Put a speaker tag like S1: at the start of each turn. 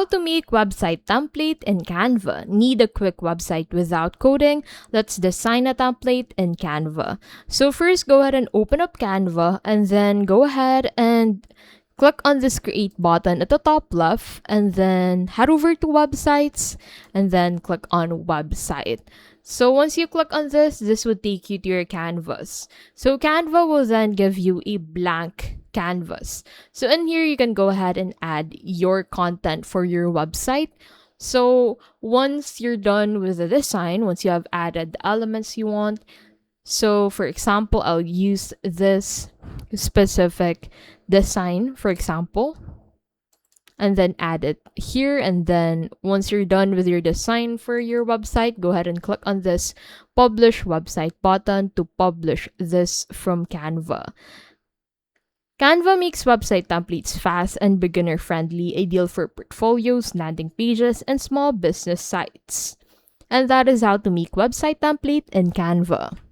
S1: How to make website template in Canva. Need a quick website without coding? Let's design a template in Canva. So first, go ahead and open up Canva and then go ahead and click on this create button at the top left and then head over to websites and then click on website. So once you click on this would take you to your canvas. So Canva will then give you a blank canvas. So in here, you can go ahead and add your content for your website. So once you're done with the design, once you have added the elements you want, so for example, I'll use this specific design, for example, and then add it here. And then once you're done with your design for your website, go ahead and click on this publish website button to publish this from Canva. Canva makes website templates fast and beginner friendly, ideal for portfolios, landing pages, and small business sites. And that is how to make website template in Canva.